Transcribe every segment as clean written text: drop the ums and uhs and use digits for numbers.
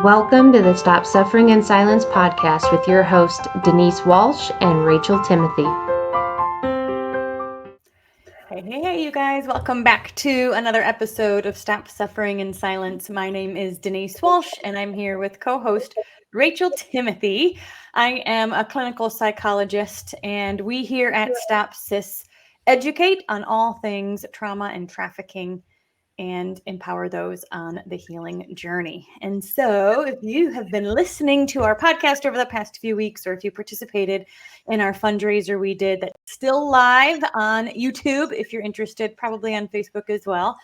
Welcome to the Stop Suffering in Silence podcast with your host, Denise Walsh and Rachel Timothy. Hey, you guys. Welcome back to another episode of Stop Suffering in Silence. My name is Denise Walsh, and I'm here with co-host Rachel Timothy. I am a clinical psychologist, and we here at Stop SIS educate on all things trauma and trafficking and empower those on the healing journey. And so if you have been listening to our podcast over the past few weeks, or if you participated in our fundraiser we did that's still live on YouTube, if you're interested, probably on Facebook as well,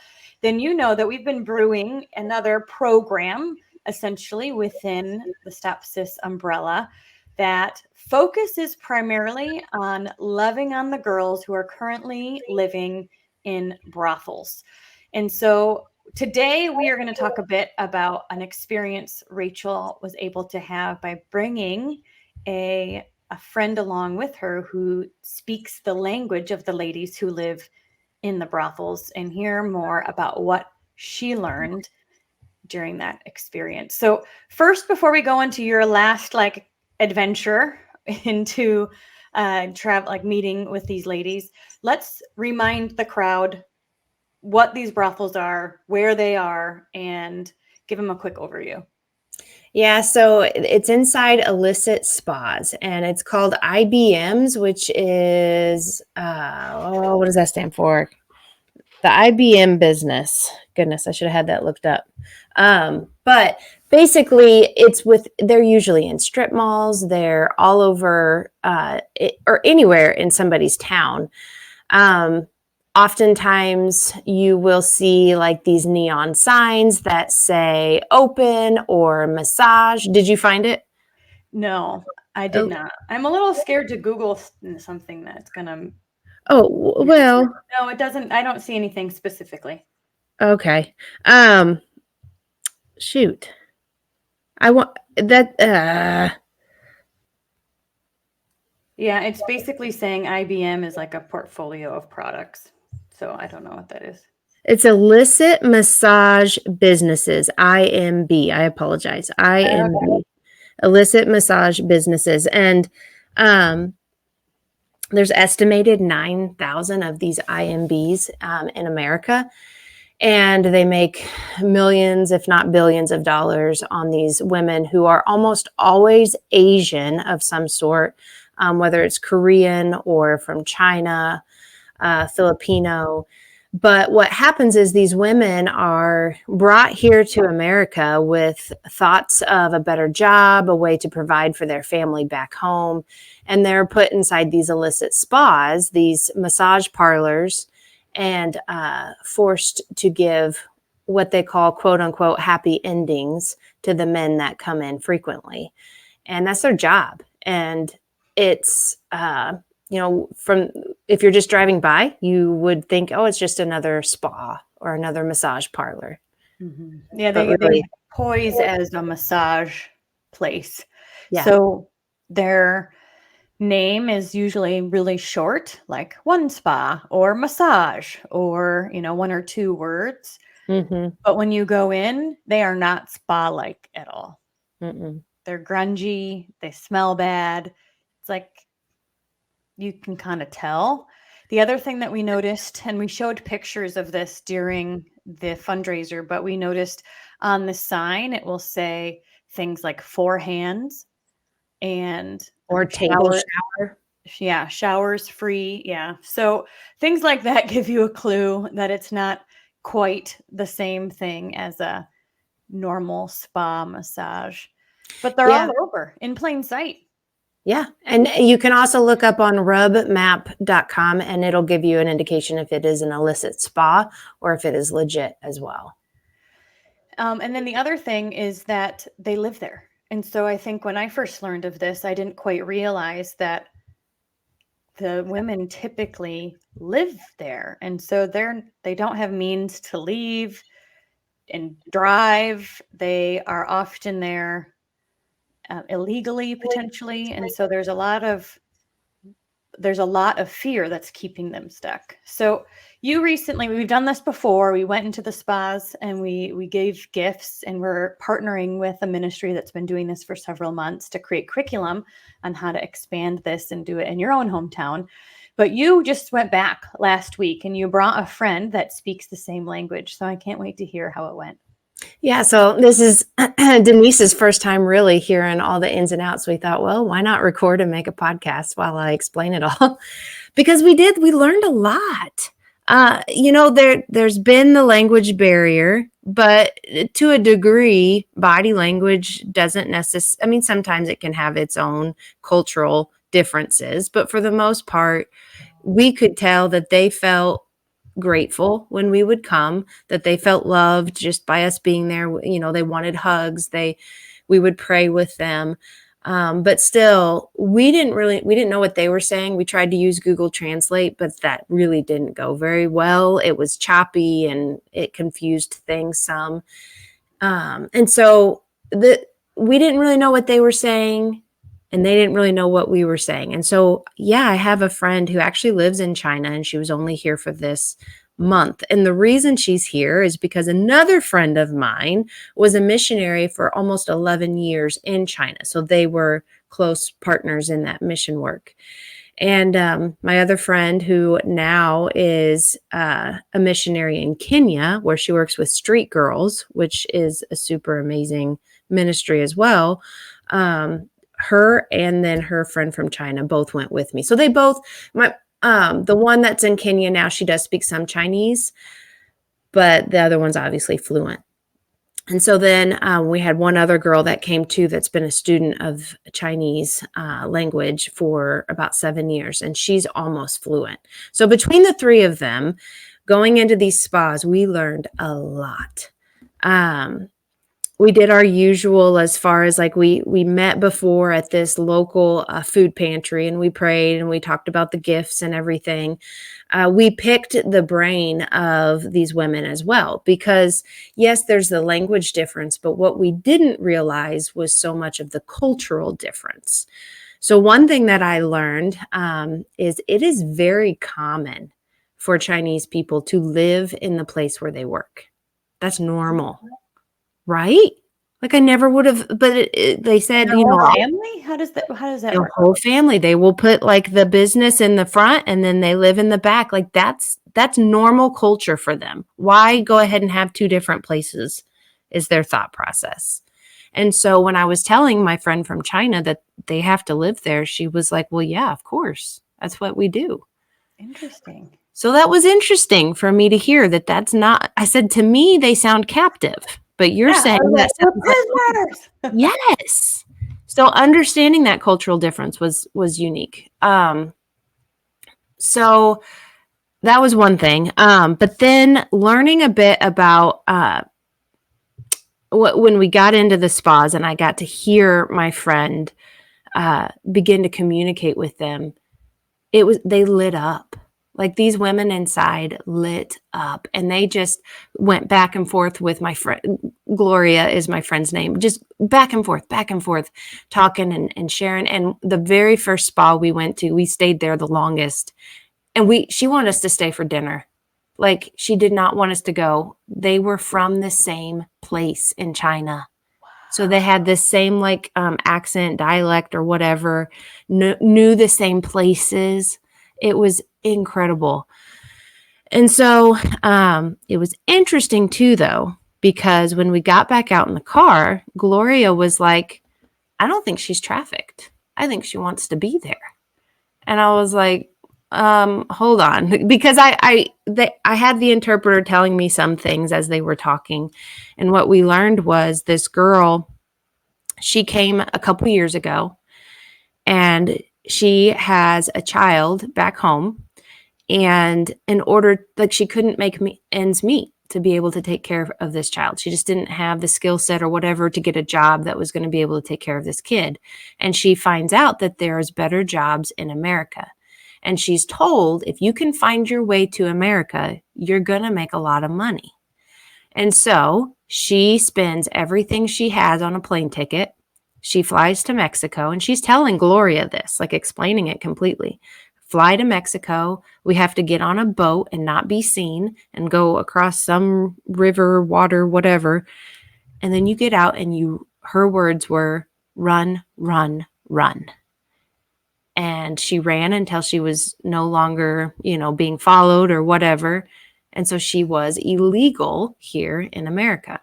then you know that we've been brewing another program essentially within the Stop SIS umbrella that focuses primarily on loving on the girls who are currently living in brothels. And so today we are going to talk a bit about an experience Rachel was able to have by bringing a friend along with her who speaks the language of the ladies who live in the brothels, and hear more about what she learned during that experience. So first, before we go into your last adventure into meeting with these ladies, let's remind the crowd what these brothels are, where they are, and give them a quick overview. Yeah, so it's inside illicit spas, and it's called IBMs, which is, what does that stand for? The IBM business. Goodness, I should have had that looked up. But basically, they're usually in strip malls. They're all over or anywhere in somebody's town. Oftentimes you will see like these neon signs that say open or massage. Did you find it? No, I did not. I'm a little scared to Google something that's going to... Oh, well. No, it doesn't. I don't see anything specifically. Okay. Shoot. I want that. Yeah, it's basically saying IBM is like a portfolio of products. So I don't know what that is. It's illicit massage businesses, IMB. I apologize. IMB. Okay. Illicit massage businesses. And there's estimated 9,000 of these IMBs in America. And they make millions, if not billions of dollars on these women who are almost always Asian of some sort, whether it's Korean or from China, Filipino. But what happens is these women are brought here to America with thoughts of a better job, a way to provide for their family back home. And they're put inside these illicit spas, these massage parlors, and forced to give what they call quote unquote happy endings to the men that come in frequently. And that's their job. And it's, from if you're just driving by, you would think, oh, it's just another spa or another massage parlor. Mm-hmm. Yeah, they pose as a massage place. Yeah. So their name is usually really short, like one spa or massage, or one or two words. Mm-hmm. But when you go in, they are not spa-like at all. Mm-mm. They're grungy. They smell bad. It's like you can kind of tell. The other thing that we noticed, and we showed pictures of this during the fundraiser, but we noticed on the sign, it will say things like 4 hands and or table shower. Yeah, showers free. Yeah. So things like that give you a clue that it's not quite the same thing as a normal spa massage, but they're all over in plain sight. Yeah. And you can also look up on rubmap.com, and it'll give you an indication if it is an illicit spa or if it is legit as well. And then the other thing is that they live there. And so I think when I first learned of this, I didn't quite realize that the women typically live there. And so they don't have means to leave and drive. They are often there illegally, potentially. And so there's a lot of fear that's keeping them stuck. So you recently, we've done this before. We went into the spas and we gave gifts, and we're partnering with a ministry that's been doing this for several months to create curriculum on how to expand this and do it in your own hometown. But you just went back last week and you brought a friend that speaks the same language. So I can't wait to hear how it went. Yeah, so this is Denise's first time really hearing all the ins and outs. We thought, well, why not record and make a podcast while I explain it all? Because we learned a lot. There's been the language barrier, but to a degree, body language doesn't necessarily, I mean, sometimes it can have its own cultural differences, but for the most part, we could tell that they felt grateful when we would come, that they felt loved just by us being there. They wanted hugs. We would pray with them. But still, we didn't know what they were saying. We tried to use Google Translate, but that really didn't go very well. It was choppy and it confused things some. And so we didn't really know what they were saying, and they didn't really know what we were saying. And so, yeah, I have a friend who actually lives in China, and she was only here for this month. And the reason she's here is because another friend of mine was a missionary for almost 11 years in China. So they were close partners in that mission work. And my other friend, who now is a missionary in Kenya, where she works with street girls, which is a super amazing ministry as well. Her and then her friend from China both went with me. So they both, the one that's in Kenya now, she does speak some Chinese, but the other one's obviously fluent. And so then we had one other girl that came too, that's been a student of Chinese language for about 7 years, and she's almost fluent. So between the three of them, going into these spas, we learned a lot. We did our usual as far as like we met before at this local food pantry, and we prayed and we talked about the gifts and everything. We picked the brain of these women as well, because yes, there's the language difference, but what we didn't realize was so much of the cultural difference. So one thing that I learned is it is very common for Chinese people to live in the place where they work. That's normal. Right? Like I never would have, but they said, family? How does that the work? whole family, they will put like the business in the front and then they live in the back. Like that's normal culture for them. Why go ahead and have two different places is their thought process. And so when I was telling my friend from China that they have to live there, she was like, well, yeah, of course. That's what we do. Interesting. So that was interesting for me to hear that's not, I said, to me, they sound captive. But you're saying that prisoners. Yes. So understanding that cultural difference was unique. So that was one thing. But then learning a bit about when we got into the spas and I got to hear my friend begin to communicate with them, they lit up. Like these women inside lit up, and they just went back and forth with my friend. Gloria is my friend's name. Just back and forth, talking and sharing. And the very first spa we went to, we stayed there the longest, and she wanted us to stay for dinner. Like she did not want us to go. They were from the same place in China. So they had this same like accent, dialect or whatever, knew the same places. It was incredible. And so it was interesting too, though, because when we got back out in the car, Gloria was like, I don't think she's trafficked. I think she wants to be there. And I was like, hold on, because I had the interpreter telling me some things as they were talking. And what we learned was this girl, she came a couple years ago, and she has a child back home. And in order, like she couldn't make ends meet to be able to take care of this child. She just didn't have the skill set or whatever to get a job that was going to be able to take care of this kid. And she finds out that there's better jobs in America. And she's told, if you can find your way to America, you're going to make a lot of money. And so she spends everything she has on a plane ticket. She flies to Mexico, and she's telling Gloria this, like explaining it completely. fly to Mexico. We have to get on a boat and not be seen and go across some river, water, whatever. And then you get out and her words were, run, run, run. And she ran until she was no longer, being followed or whatever. And so she was illegal here in America.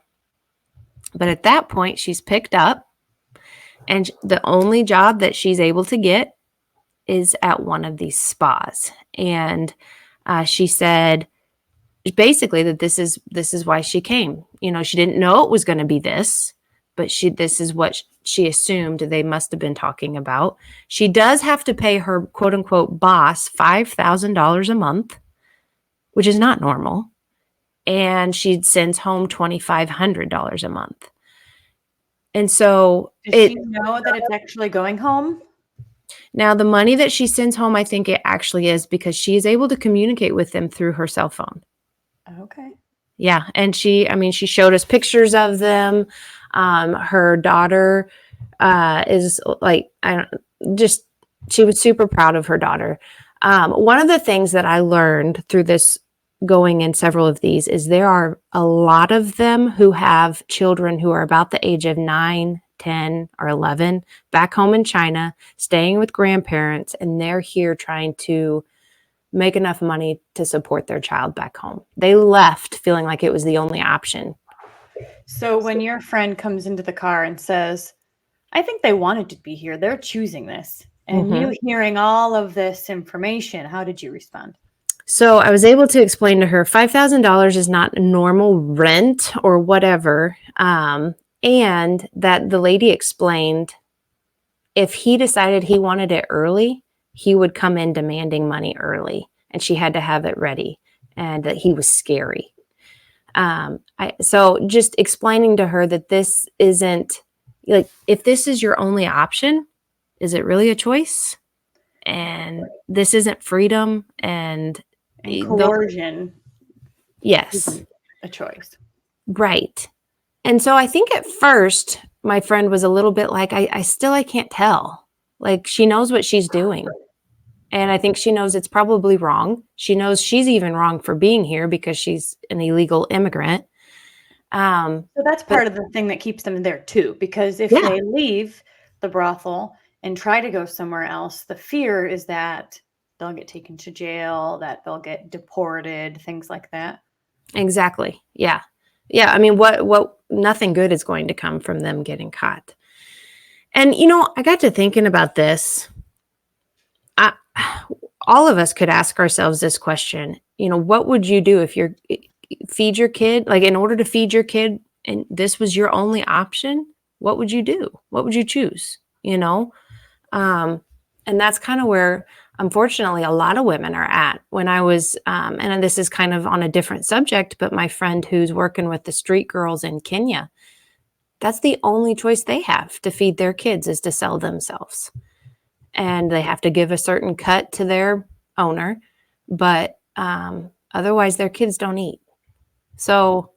But at that point, she's picked up, and the only job that she's able to get is at one of these spas. And she said basically that this is why she came. She didn't know it was going to be this, but this is what she assumed they must have been talking about. She does have to pay her quote unquote boss $5,000 a month, which is not normal. And she sends home $2,500 a month. And so does she know that it's actually going home? Now, the money that she sends home, I think it actually is, because she is able to communicate with them through her cell phone. Okay. Yeah. And she showed us pictures of them. Her daughter is like, she was super proud of her daughter. One of the things that I learned through this, going in several of these, is there are a lot of them who have children who are about the age of 9, 10, or 11 back home in China, staying with grandparents, and they're here trying to make enough money to support their child back home. They left feeling like it was the only option. So when your friend comes into the car and says, I think they wanted to be here, they're choosing this, and you hearing all of this information, how did you respond? So I was able to explain to her $5,000 is not normal rent or whatever. And that the lady explained if he decided he wanted it early, he would come in demanding money early, and she had to have it ready, and that he was scary. So just explaining to her that this isn't like, if this is your only option, is it really a choice? And this isn't freedom, and coercion. Yes. A choice. Right. And so I think at first my friend was a little bit like, I can't tell. Like, she knows what she's doing. And I think she knows it's probably wrong. She knows she's even wrong for being here because she's an illegal immigrant. So that's part of the thing that keeps them there too, because if they leave the brothel and try to go somewhere else, the fear is that they'll get taken to jail, that they'll get deported, things like that. Exactly. Yeah. Yeah. I mean, what nothing good is going to come from them getting caught. And, I got to thinking about this. All of us could ask ourselves this question. What would you do if feed your kid, like, in order to feed your kid, and this was your only option? What would you do? What would you choose? And that's kind of where, unfortunately, a lot of women are at. When I was, and this is kind of on a different subject, but my friend who's working with the street girls in Kenya, that's the only choice they have to feed their kids, is to sell themselves. And they have to give a certain cut to their owner, but otherwise their kids don't eat. So,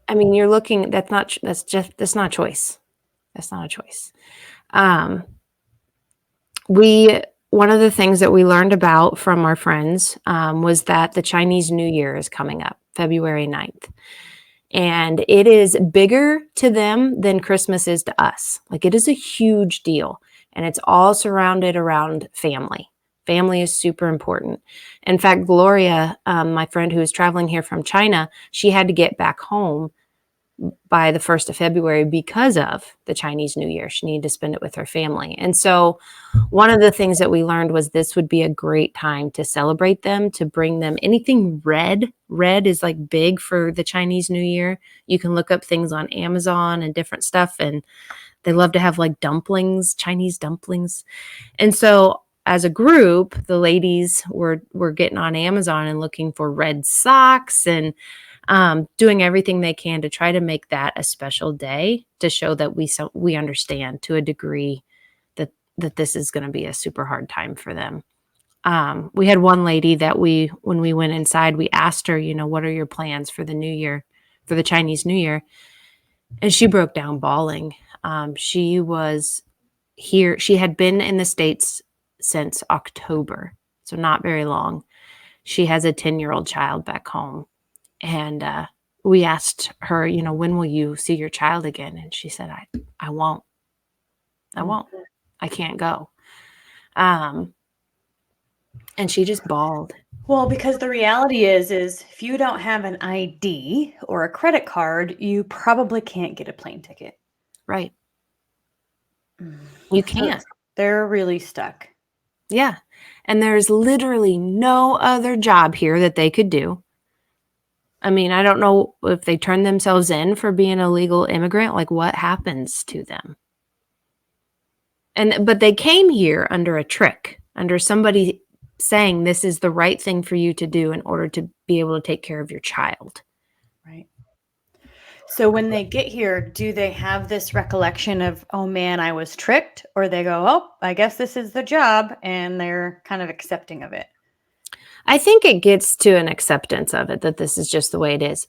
I mean, you're looking, that's not a choice. That's not a choice. One of the things that we learned about from our friends was that the Chinese New Year is coming up, February 9th. And it is bigger to them than Christmas is to us. Like, it is a huge deal. And it's all surrounded around family. Family is super important. In fact, Gloria, my friend who is traveling here from China, she had to get back home by the 1st of February because of the Chinese New Year. She needed to spend it with her family. And so one of the things that we learned was this would be a great time to celebrate them, to bring them anything red. Red is like big for the Chinese New Year. You can look up things on Amazon and different stuff, and they love to have like dumplings, Chinese dumplings. And so as a group, the ladies were getting on Amazon and looking for red socks and doing everything they can to try to make that a special day, to show that we understand to a degree that this is going to be a super hard time for them. We had one lady that when we went inside, we asked her, what are your plans for the New Year, for the Chinese New Year? And she broke down bawling. She was here. She had been in the States since October. so not very long. She has a 10-year-old child back home. And we asked her, when will you see your child again? And she said, I won't. I won't. I can't go. And she just bawled. Well, because the reality is if you don't have an ID or a credit card, you probably can't get a plane ticket. Right. You can't. They're really stuck. Yeah. And there's literally no other job here that they could do. I mean, I don't know if they turn themselves in for being a legal immigrant, like what happens to them? But they came here under a trick, under somebody saying this is the right thing for you to do in order to be able to take care of your child. Right. So when they get here, do they have this recollection of, oh man, I was tricked? Or they go, oh, I guess this is the job, and they're kind of accepting of it? I think it gets to an acceptance of it, that this is just the way it is.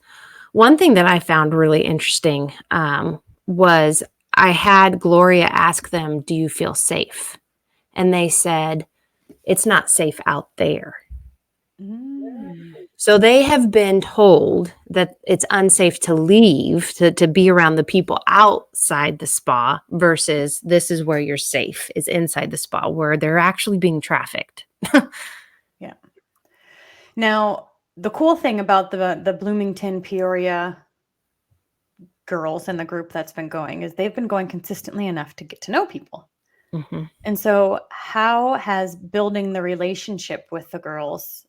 One thing that I found really interesting was I had Gloria ask them, do you feel safe? And they said, it's not safe out there. So they have been told that it's unsafe to leave, to be around the people outside the spa, versus this is where you're safe, is inside the spa, where they're actually being trafficked. Yeah. Now, the cool thing about the Bloomington, Peoria girls and the group that's been going is they've been going consistently enough to get to know people. Mm-hmm. And so how has building the relationship with the girls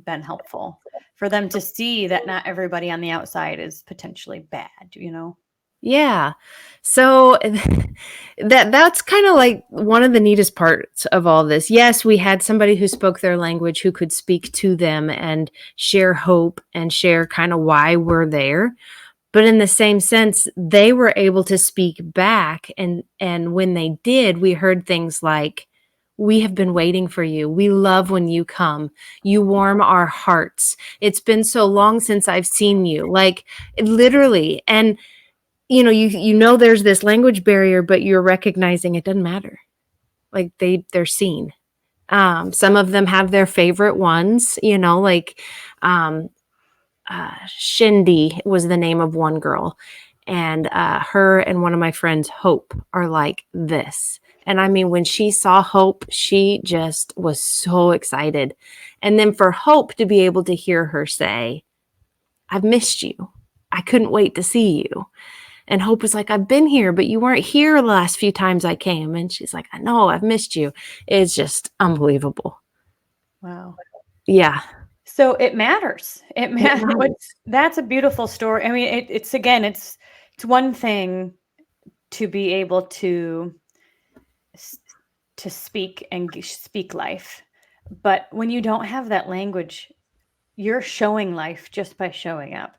been helpful for them to see that not everybody on the outside is potentially bad, Yeah. So that's kind of like one of the neatest parts of all this. Yes, we had somebody who spoke their language who could speak to them and share hope and share kind of why we're there. But in the same sense, they were able to speak back. And when they did, we heard things like, we have been waiting for you. We love when you come. You warm our hearts. It's been so long since I've seen you. Like literally. And there's this language barrier, but you're recognizing it doesn't matter. Like they're seen. Some of them have their favorite ones, Shindy was the name of one girl, and her and one of my friends, Hope, are like this. And I mean, when she saw Hope, she just was so excited. And then for Hope to be able to hear her say, I've missed you. I couldn't wait to see you. And Hope was like, I've been here, but you weren't here the last few times I came. And she's like, I know, I've missed you. It's just unbelievable. Wow. Yeah. So it matters. It matters. That's a beautiful story. I mean, it's one thing to be able to speak and speak life, but when you don't have that language, you're showing life just by showing up,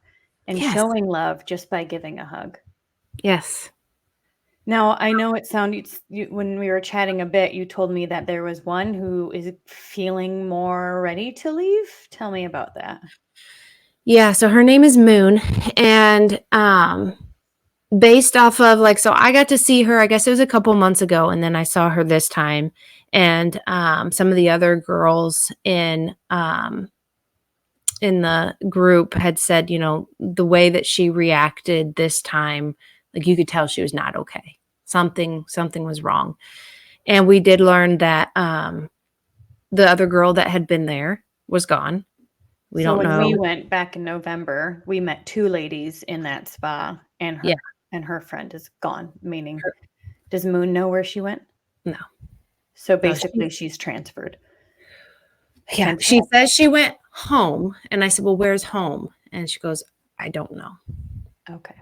and showing love just by giving a hug. Yes. Now, I know it sounded, when we were chatting a bit, you told me that there was one who is feeling more ready to leave. Tell me about that. Yeah, so her name is Moon, and based off of so I got to see her, I guess it was a couple months ago, and then I saw her this time, and some of the other girls in the group had said, the way that she reacted this time, like you could tell she was not okay. Something was wrong. And we did learn that the other girl that had been there was gone. We don't know. When we went back in November, we met two ladies in that spa, and her friend is gone, meaning does Moon know where she went? No. So basically she's transferred. Yeah. She says she went home, and I said, well, where's home? And she goes, I don't know. Okay.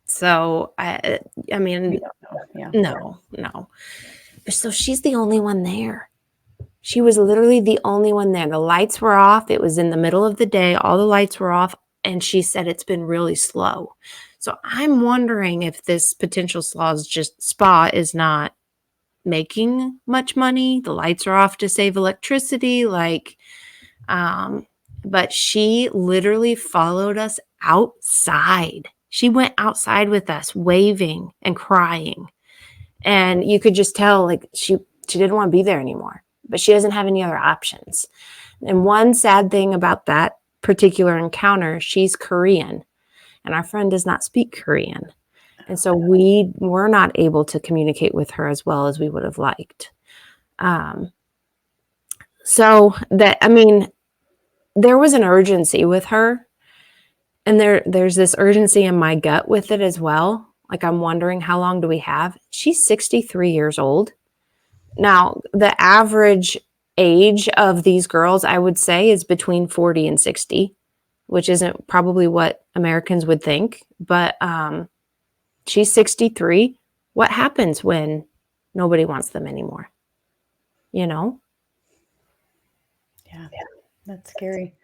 So I mean, we don't know. Yeah. No. So she's the only one there. She was literally the only one there. The lights were off. It was in the middle of the day. All the lights were off. And she said it's been really slow. So I'm wondering if this potential spa is not making much money. The lights are off to save electricity. But she literally followed us outside. She went outside with us, waving and crying. And you could just tell, she didn't want to be there anymore. but she doesn't have any other options. And one sad thing about that particular encounter, she's Korean, and our friend does not speak Korean. And so we were not able to communicate with her as well as we would have liked. So that, I mean, there was an urgency with her, and there's this urgency in my gut with it as well. Like, I'm wondering, how long do we have? She's 63 years old. Now, the average age of these girls, I would say, is between 40 and 60, which isn't probably what Americans would think, but she's 63. What happens when nobody wants them anymore? You know? Yeah, that's scary.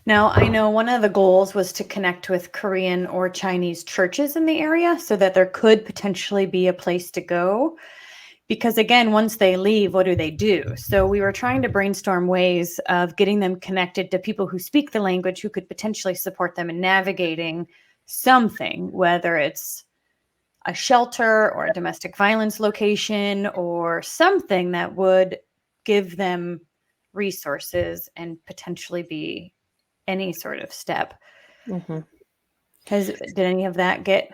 Now, I know one of the goals was to connect with Korean or Chinese churches in the area so that there could potentially be a place to go. Because again, once they leave, what do? So we were trying to brainstorm ways of getting them connected to people who speak the language, who could potentially support them in navigating something, whether it's a shelter or a domestic violence location or something that would give them resources and potentially be any sort of step. Mm-hmm. Did any of that get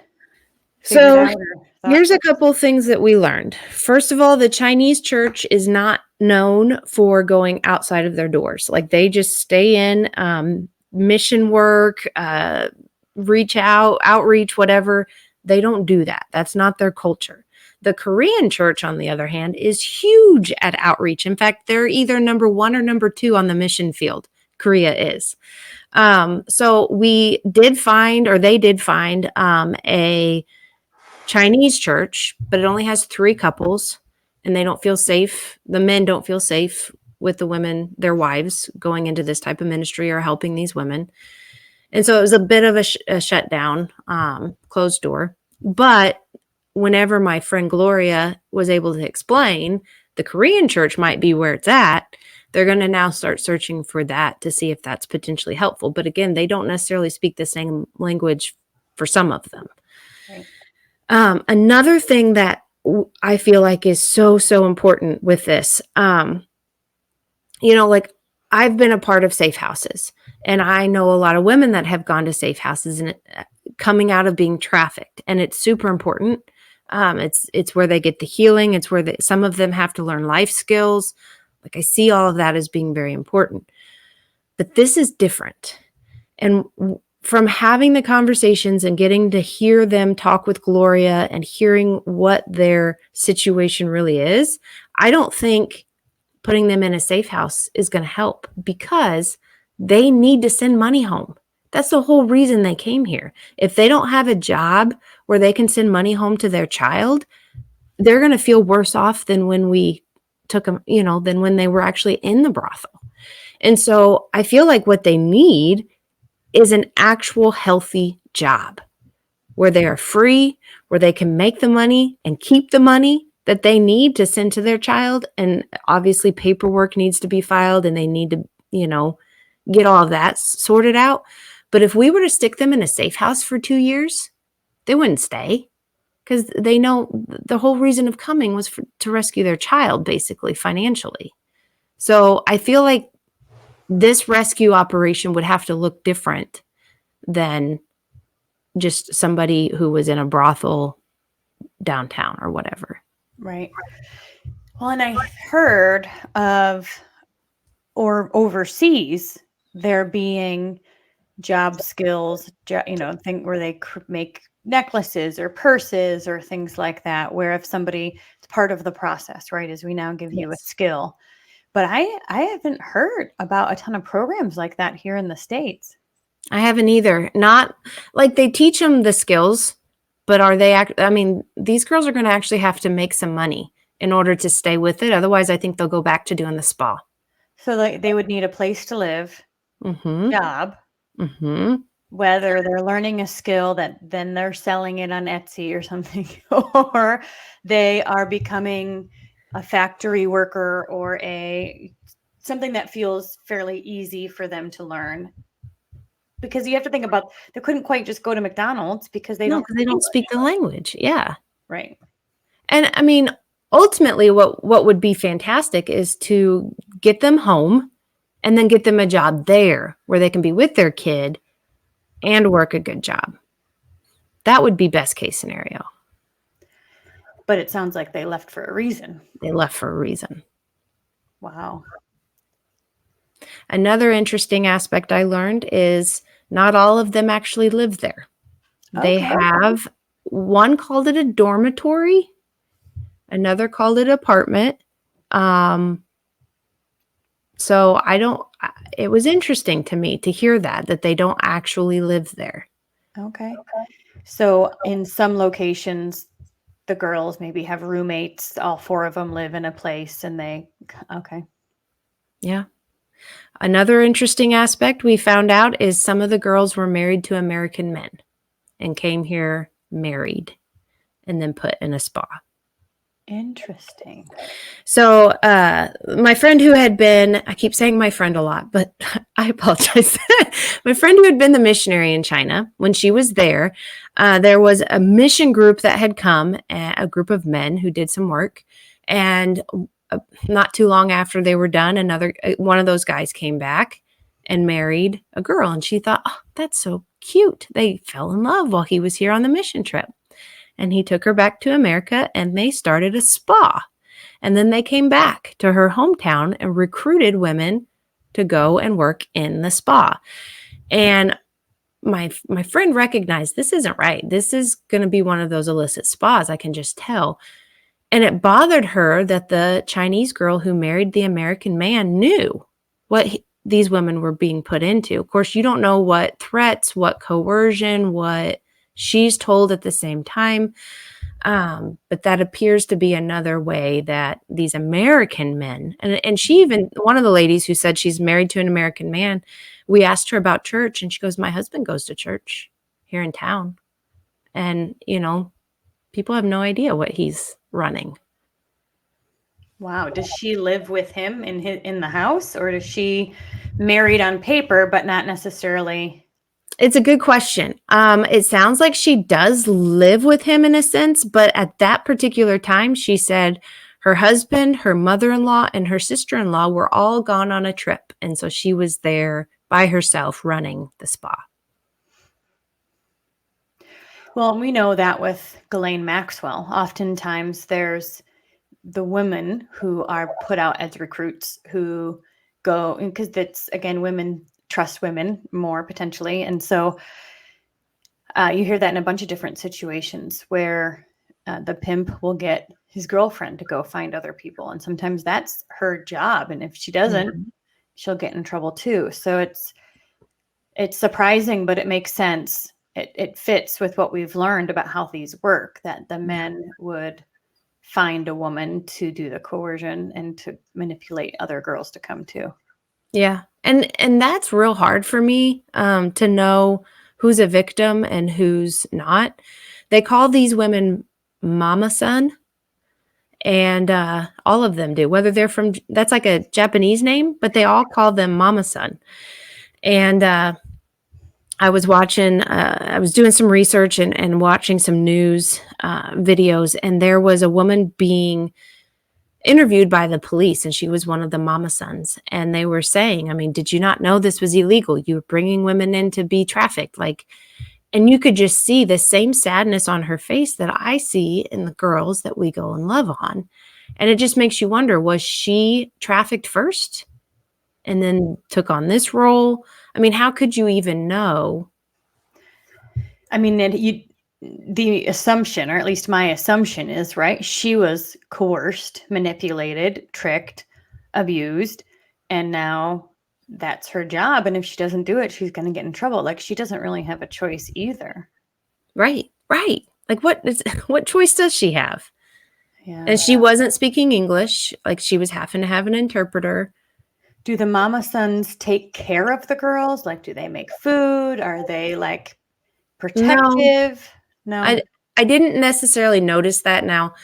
So figured out or thought? here's a couple things that we learned. First of all, the Chinese church is not known for going outside of their doors. Like, they just stay in, mission work, outreach, whatever. They don't do that. That's not their culture. The Korean church, on the other hand, is huge at outreach. In fact, they're either number 1 or number 2 on the mission field. Korea is. So they did find a Chinese church, but it only has 3 couples, and they don't feel safe. The men don't feel safe with the women, their wives, going into this type of ministry or helping these women. And so it was a bit of a shutdown, closed door. But whenever my friend Gloria was able to explain the Korean church might be where it's at, they're going to now start searching for that to see if that's potentially helpful. But again, they don't necessarily speak the same language for some of them. Right. Another thing that I feel like is so important with this, like, I've been a part of safe houses, and I know a lot of women that have gone to safe houses and coming out of being trafficked, and it's super important. It's where they get the healing. It's where some of them have to learn life skills. Like, I see all of that as being very important, but this is different. And from having the conversations and getting to hear them talk with Gloria and hearing what their situation really is, I don't think putting them in a safe house is going to help, because they need to send money home. That's the whole reason they came here. If they don't have a job where they can send money home to their child, they're going to feel worse off than when we took them, than when they were actually in the brothel. And so I feel like what they need is an actual healthy job where they are free, where they can make the money and keep the money that they need to send to their child. And obviously paperwork needs to be filed, and they need to, get all of that sorted out. But if we were to stick them in a safe house for 2 years, they wouldn't stay, because they know the whole reason of coming was to rescue their child, basically, financially. So I feel like this rescue operation would have to look different than just somebody who was in a brothel downtown or whatever. Right. Well, and I heard of, or overseas, there being job skills, thing where they make necklaces or purses or things like that, where if somebody, it's part of the process, right, is we now give you a skill. But I haven't heard about a ton of programs like that here in the States. I haven't either. Not like they teach them the skills, but are they, these girls are going to actually have to make some money in order to stay with it. Otherwise, I think they'll go back to doing the spa. So they would need a place to live, job, whether they're learning a skill that then they're selling it on Etsy or something, or they are becoming a factory worker or something that feels fairly easy for them to learn. Because you have to think about, they couldn't quite just go to McDonald's because they don't speak the language. Yeah. Right. And ultimately, what would be fantastic is to get them home and then get them a job there where they can be with their kid and work a good job. That would be best case scenario. But it sounds like they left for a reason. They left for a reason. Wow. Another interesting aspect I learned is not all of them actually live there. They Okay. have, one called it a dormitory, another called it apartment. So it was interesting to me to hear that they don't actually live there. Okay. So in some locations, the girls maybe have roommates. All four of them live in a place and okay. Yeah. Another interesting aspect we found out is some of the girls were married to American men and came here married and then put in a spa. Interesting. So my friend who had been, I keep saying my friend a lot, but I apologize. My friend who had been the missionary in China, when she was there, there was a mission group that had come, a group of men who did some work. And not too long after they were done, one of those guys came back and married a girl. And she thought, oh, that's so cute. They fell in love while he was here on the mission trip. And he took her back to America and they started a spa. And then they came back to her hometown and recruited women to go and work in the spa. And my friend recognized this isn't right. This is going to be one of those illicit spas. I can just tell. And it bothered her that the Chinese girl who married the American man knew what these women were being put into. Of course, you don't know what threats, what coercion, what she's told at the same time. But that appears to be another way that these American men, and she even, one of the ladies who said she's married to an American man, we asked her about church and she goes, my husband goes to church here in town. And, people have no idea what he's running. Wow. Does she live with him in the house, or does she married on paper, but not necessarily? It's a good question. It sounds like she does live with him in a sense, but at that particular time, she said her husband, her mother-in-law, and her sister-in-law were all gone on a trip. And so she was there by herself running the spa. Well, we know that with Ghislaine Maxwell, oftentimes there's the women who are put out as recruits who go, because that's, again, women trust women more potentially. And so you hear that in a bunch of different situations where the pimp will get his girlfriend to go find other people. And sometimes that's her job. And if she doesn't, she'll get in trouble too. So it's surprising, but it makes sense. It fits with what we've learned about how these work, that the men would find a woman to do the coercion and to manipulate other girls to come too. Yeah. And that's real hard for me to know who's a victim and who's not. They call these women mama son, and all of them do, whether they're from, that's like a Japanese name, but they all call them mama son. And I was doing some research and watching some news videos, and there was a woman being interviewed by the police, and she was one of the mama sons. And they were saying, I mean, did you not know this was illegal? You were bringing women in to be trafficked. And you could just see the same sadness on her face that I see in the girls that we go and love on. And it just makes you wonder, was she trafficked first and then took on this role? I mean, how could you even know? I mean, the assumption, or at least my assumption is, right, she was coerced, manipulated, tricked, abused, and now that's her job. And if she doesn't do it, she's going to get in trouble. Like, she doesn't really have a choice either. Right. Like, what choice does she have? Yeah. And she wasn't speaking English. Like, she was having to have an interpreter. Do the mama sons take care of the girls? Like, do they make food? Are they like protective? No. I didn't necessarily notice that. Now,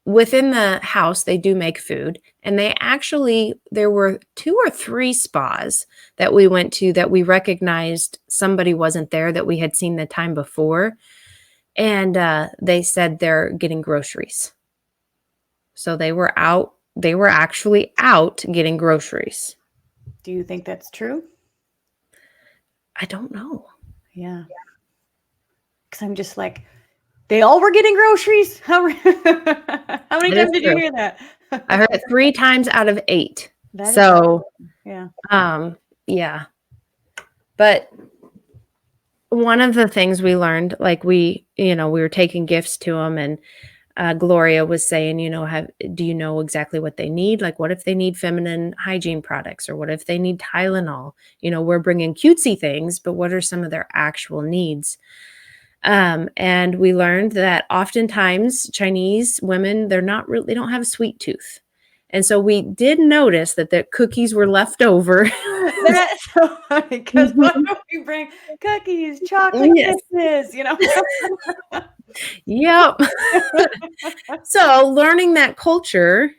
within the house, they do make food, and there were 2 or 3 spas that we went to that we recognized somebody wasn't there that we had seen the time before. And they said they're getting groceries. So they were out. They were actually out getting groceries. Do you think that's true? I don't know. Yeah. Because I'm just like, they all were getting groceries. How many That is times did you true. hear that? I heard it 3 times out of 8. That is So, yeah. yeah. But one of the things we learned, like we were taking gifts to them, and Gloria was saying, do you know exactly what they need? Like, what if they need feminine hygiene products, or what if they need Tylenol? We're bringing cutesy things, but what are some of their actual needs? And we learned that oftentimes Chinese women, they don't have a sweet tooth. And so we did notice that the cookies were left over. That's so funny, because what do we bring? Cookies, chocolate Yes. kisses, Yep. So learning that culture,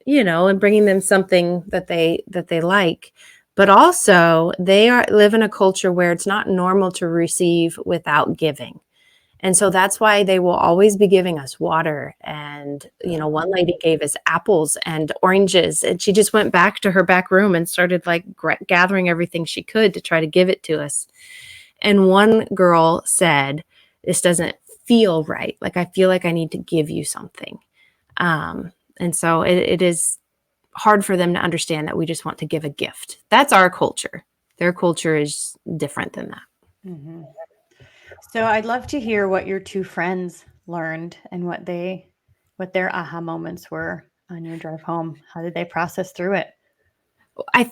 and bringing them something that they like, but also they live in a culture where it's not normal to receive without giving. And so that's why they will always be giving us water. And, one lady gave us apples and oranges, and she just went back to her back room and started like gathering everything she could to try to give it to us. And one girl said, "This doesn't feel right. Like, I feel like I need to give you something." And so it is hard for them to understand that we just want to give a gift. That's our culture. Their culture is different than that. Mm-hmm. So I'd love to hear what your two friends learned and what their aha moments were on your drive home. How did they process through it?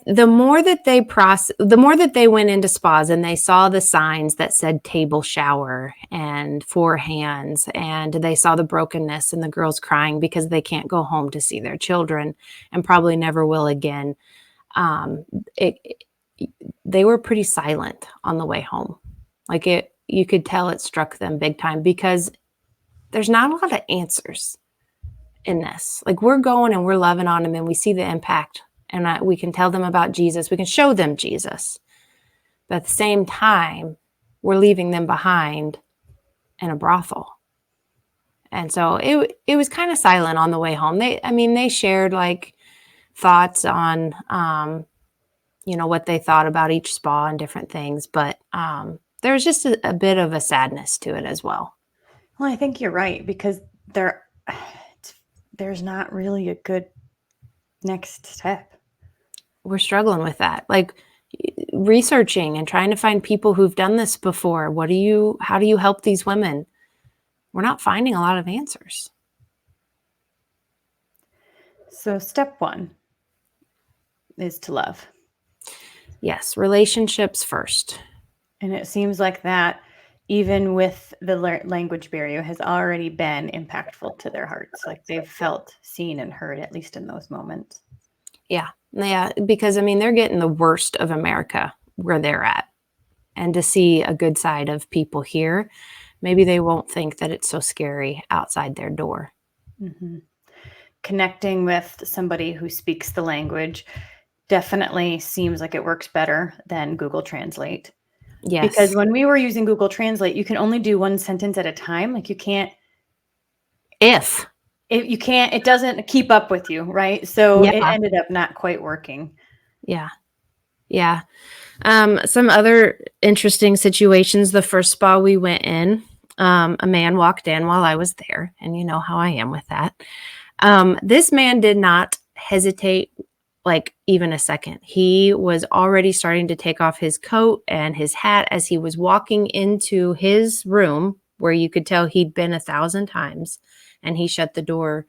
The more that they went into spas and they saw the signs that said table shower and 4 hands, and they saw the brokenness and the girls crying because they can't go home to see their children and probably never will again. They were pretty silent on the way home. Like, you could tell it struck them big time, because there's not a lot of answers in this. Like, we're going and we're loving on them, and we see the impact, and we can tell them about Jesus. We can show them Jesus. But at the same time, we're leaving them behind in a brothel. And so it was kind of silent on the way home. They shared like thoughts on, what they thought about each spa and different things. But there was just a bit of a sadness to it as well. Well, I think you're right, because there's not really a good next step. We're struggling with that. Like, researching and trying to find people who've done this before. How do you help these women? We're not finding a lot of answers. So step 1 is to love. Yes, relationships first. And it seems like that, even with the language barrier, has already been impactful to their hearts. Like, they've felt seen and heard, at least in those moments. Yeah, because they're getting the worst of America where they're at. And to see a good side of people here, maybe they won't think that it's so scary outside their door. Mm-hmm. Connecting with somebody who speaks the language definitely seems like it works better than Google Translate. Yes. Because when we were using Google Translate, you can only do one sentence at a time. Like, you can't. It doesn't keep up with you, right? So It ended up not quite working. Yeah. Yeah. Some other interesting situations. The first spa we went in, a man walked in while I was there, and you know how I am with that. This man did not hesitate like even a second. He was already starting to take off his coat and his hat as he was walking into his room, where you could tell he'd been 1,000 times, and he shut the door.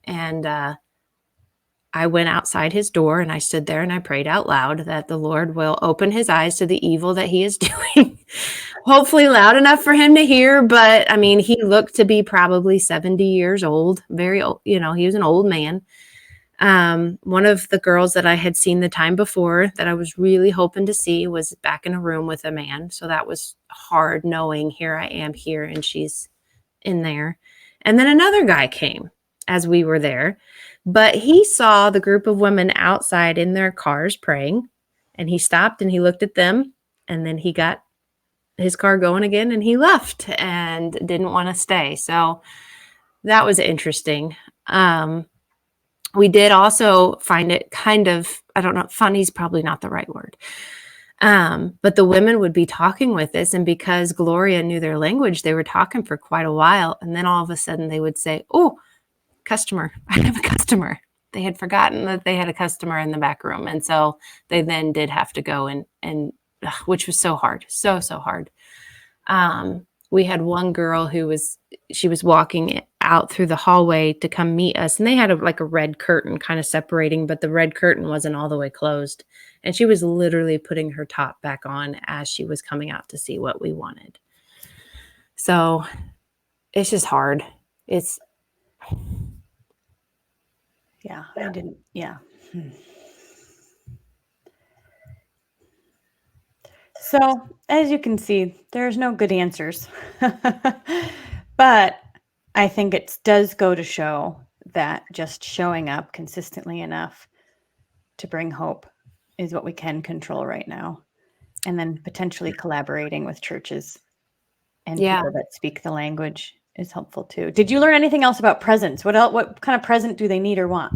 And I went outside his door, and I stood there and I prayed out loud that the Lord will open his eyes to the evil that he is doing. Hopefully loud enough for him to hear. But he looked to be probably 70 years old, very old. He was an old man. One of the girls that I had seen the time before that I was really hoping to see was back in a room with a man. So that was hard, knowing here I am here and she's in there. And then another guy came as we were there, but he saw the group of women outside in their cars praying, and he stopped and he looked at them, and then he got his car going again and he left and didn't want to stay. So that was interesting. We did also find it kind of, I don't know, funny is probably not the right word. But the women would be talking with us, and because Gloria knew their language, they were talking for quite a while. And then all of a sudden they would say, "Oh, customer, I have a customer." They had forgotten that they had a customer in the back room. And so they then did have to go and which was so hard, so hard. We had one girl she was walking out through the hallway to come meet us, and they had like a red curtain kind of separating, but the red curtain wasn't all the way closed. And she was literally putting her top back on as she was coming out to see what we wanted. So it's just hard. It's, yeah, I didn't, yeah. So, as you can see, there's no good answers. But I think it does go to show that just showing up consistently enough to bring hope is what we can control right now. And then potentially collaborating with churches and people that speak the language is helpful too. Did you learn anything else about presents? What kind of present do they need or want?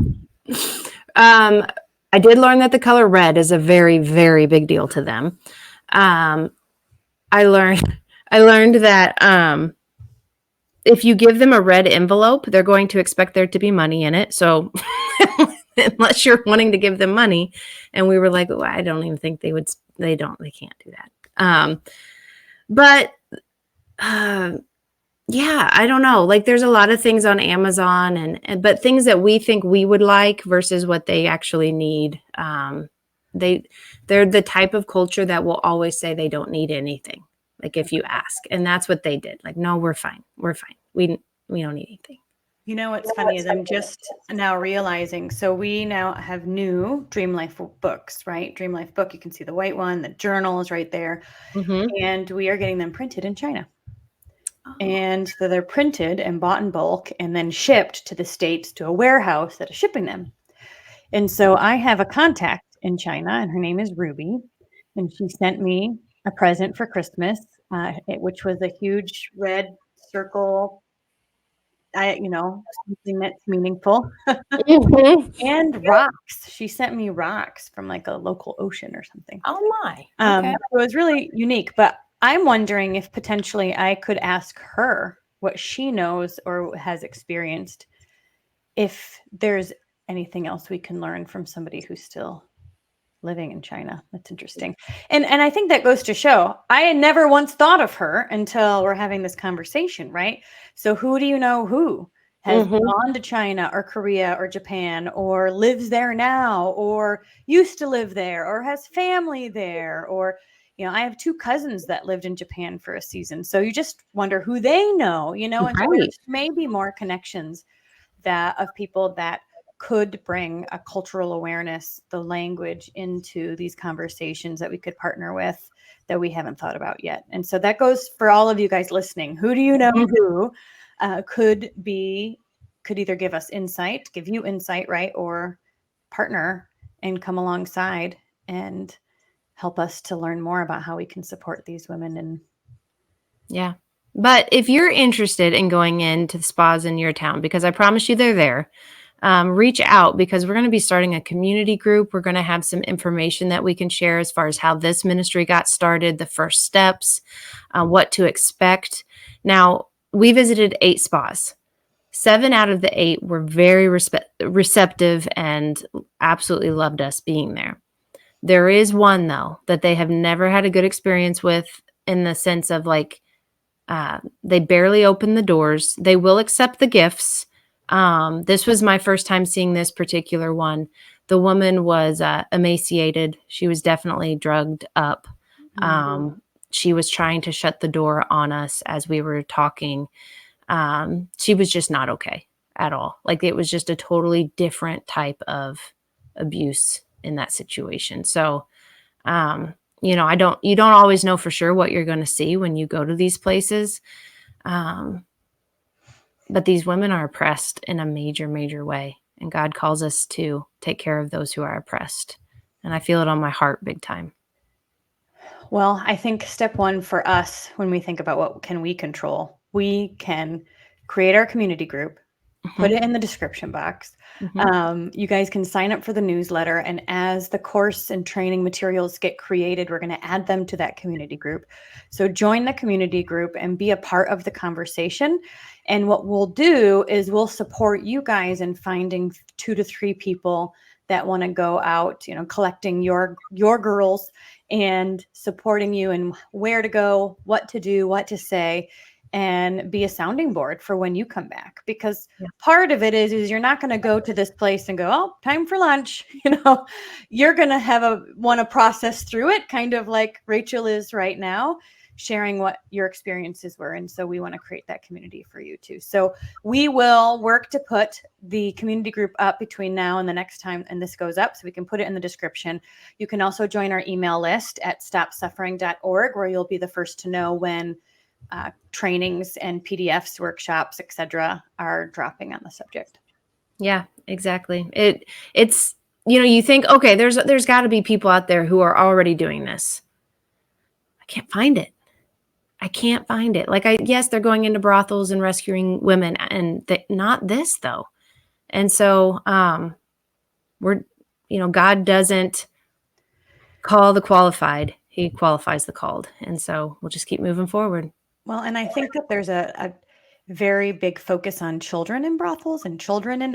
I did learn that the color red is a very, very big deal to them. I learned that if you give them a red envelope, they're going to expect there to be money in it. So unless you're wanting to give them money, and we were like, well, I don't even think they can't do that. But yeah, I don't know. Like there's a lot of things on Amazon but things that we think we would like versus what they actually need. They're the type of culture that will always say they don't need anything. Like if you ask, and that's what they did. Like, no, we're fine. We're fine. We don't need anything. You know what's funny is I'm just now realizing, so we now have new Dream Life books, right? Dream Life book, you can see the white one, the journal is right there. Mm-hmm. And we are getting them printed in China. And so they're printed and bought in bulk and then shipped to the States to a warehouse that is shipping them. And so I have a contact in China, and her name is Ruby. And she sent me a present for Christmas, which was a huge red circle, something that's meaningful. Mm-hmm. And rocks. She sent me rocks from like a local ocean or something. Oh my. Okay. So it was really unique, but I'm wondering if potentially I could ask her what she knows or has experienced, if there's anything else we can learn from somebody who's still living in China. That's interesting. And I think that goes to show I had never once thought of her until we're having this conversation, right? So who do you know who has gone to China or Korea or Japan or lives there now or used to live there or has family there? Or, I have two cousins that lived in Japan for a season. So you just wonder who they know, and so there's maybe more connections of people that could bring a cultural awareness, the language into these conversations that we could partner with that we haven't thought about yet. And so that goes for all of you guys listening. Who do you know who could either give us insight, give you insight, right? Or partner and come alongside and help us to learn more about how we can support these women. Yeah. But if you're interested in going into the spas in your town, because I promise you they're there, reach out, because we're going to be starting a community group. We're going to have some information that we can share as far as how this ministry got started, the first steps, what to expect. Now, we visited 8 spas. 7 out of the 8 were very receptive and absolutely loved us being there. There is one, though, that they have never had a good experience with, in the sense of like, they barely open the doors. They will accept the gifts. This was my first time seeing this particular one. The woman was emaciated. She was definitely drugged up. She was trying to shut the door on us as we were talking. She was just not okay at all. Like, it was just a totally different type of abuse in that situation. So, you don't always know for sure what you're going to see when you go to these places. But these women are oppressed in a major, major way. And God calls us to take care of those who are oppressed. And I feel it on my heart big time. Well, I think step one for us, when we think about what can we control, we can create our community group put it in the description box. You guys can sign up for the newsletter. And as the course and training materials get created, we're going to add them to that community group. So join the community group and be a part of the conversation. And what we'll do is we'll support you guys in finding 2 to 3 people that want to go out, collecting your girls and supporting you in where to go, what to do, what to say, and be a sounding board for when you come back. Because part of it is you're not going to go to this place and go, oh, time for lunch. You're going to want to process through it, kind of like Rachel is right now, sharing what your experiences were. And so we want to create that community for you too. So we will work to put the community group up between now and the next time, and this goes up, so we can put it in the description. You can also join our email list at stopsuffering.org, where you'll be the first to know when trainings and PDFs, workshops, etc., are dropping on the subject. Yeah, exactly. It's you think, okay, there's got to be people out there who are already doing this. I can't find it. Yes, they're going into brothels and rescuing women, and not this though. And so God doesn't call the qualified; He qualifies the called. And so we'll just keep moving forward. Well, and I think that there's a very big focus on children in brothels and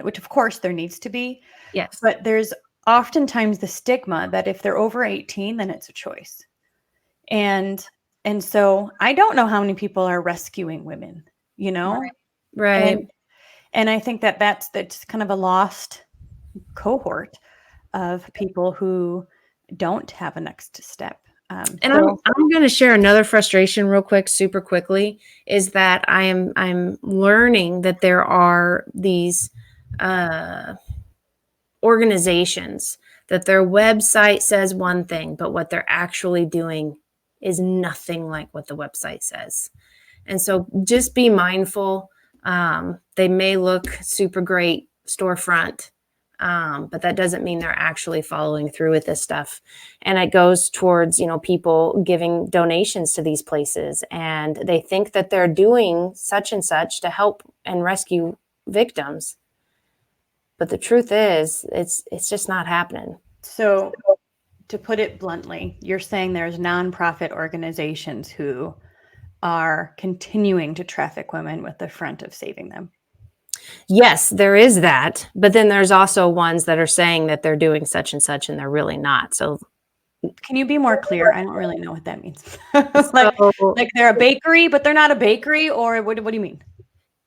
which of course there needs to be. Yes. But there's oftentimes the stigma that if they're over 18, then it's a choice. And so I don't know how many people are rescuing women, Right. And I think that's kind of a lost cohort of people who don't have a next step. I'm going to share another frustration real quick, super quickly, is that I'm learning that there are these organizations that their website says one thing, but what they're actually doing is nothing like what the website says. And so just be mindful. They may look super great storefront, but that doesn't mean they're actually following through with this stuff. And it goes towards, people giving donations to these places, and they think that they're doing such and such to help and rescue victims. But the truth is, it's just not happening. So to put it bluntly, you're saying there's nonprofit organizations who are continuing to traffic women with the front of saving them. Yes, there is that. But then there's also ones that are saying that they're doing such and such, and they're really not. So can you be more clear? I don't really know what that means. like they're a bakery, but they're not a bakery, or what do you mean?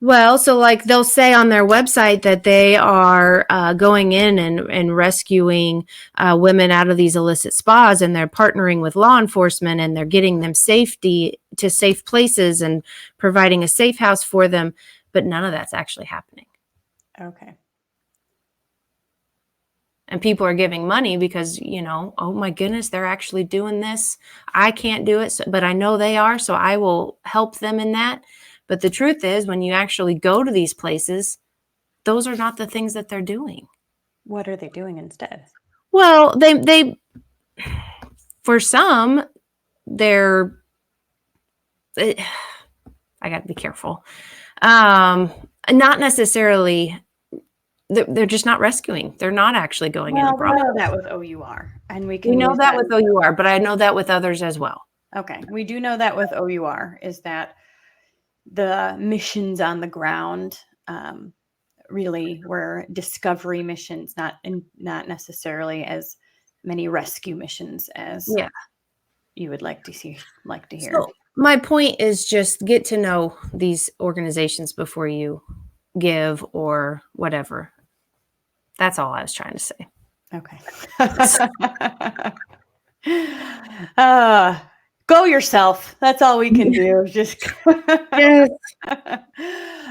Well, so they'll say on their website that they are going in and rescuing women out of these illicit spas, and they're partnering with law enforcement, and they're getting them safety to safe places and providing a safe house for them. But none of that's actually happening. Okay. And people are giving money because, oh my goodness, they're actually doing this. I can't do it, but I know they are, so I will help them in that. But the truth is, when you actually go to these places, those are not the things that they're doing. What are they doing instead? Well, they for some, I got to be careful. Not necessarily, they're just not rescuing. They're not actually going into brothels. We know that with OUR, and we know that with OUR, but I know that with others as well. Okay, we do know that with OUR is that the missions on the ground really were discovery missions, not necessarily as many rescue missions as you would like to hear. So my point is just get to know these organizations before you give or whatever. That's all I was trying to say. Okay. Go yourself. That's all we can do. Just yes.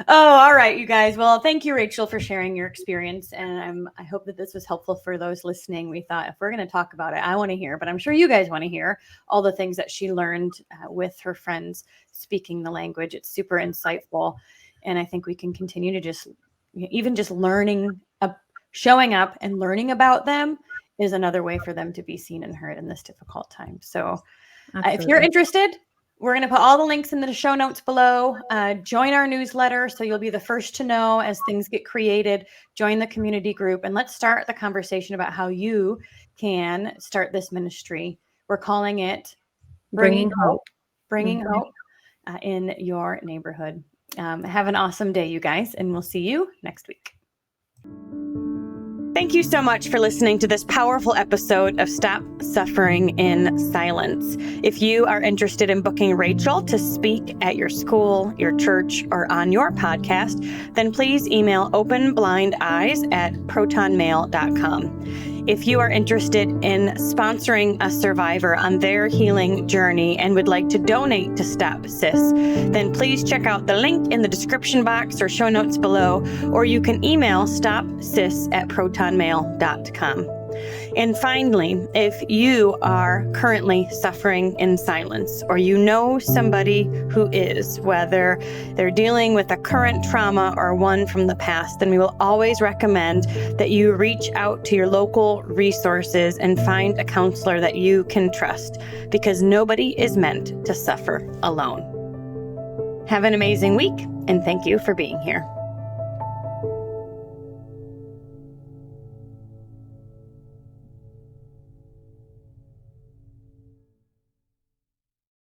All right, you guys. Well, thank you, Rachel, for sharing your experience. And I hope that this was helpful for those listening. We thought if we're going to talk about it, I want to hear, but I'm sure you guys want to hear all the things that she learned with her friends speaking the language. It's super insightful. And I think we can continue to just learning, showing up and learning about them is another way for them to be seen and heard in this difficult time. So if you're interested, We're going to put all the links in the show notes below. Join our newsletter so you'll be the first to know as things get created. Join the community group, and let's start the conversation about how you can start this ministry. We're calling it Bringing hope. Bringing hope in your neighborhood. Have an awesome day, you guys, and we'll see you next week. Thank you so much for listening to this powerful episode of Stop Suffering in Silence. If you are interested in booking Rachel to speak at your school, your church, or on your podcast, then please email openblindeyes@protonmail.com. If you are interested in sponsoring a survivor on their healing journey and would like to donate to Stop SIS, then please check out the link in the description box or show notes below, or you can email stopsis@protonmail.com. And finally, if you are currently suffering in silence, or you know somebody who is, whether they're dealing with a current trauma or one from the past, then we will always recommend that you reach out to your local resources and find a counselor that you can trust, because nobody is meant to suffer alone. Have an amazing week, and thank you for being here.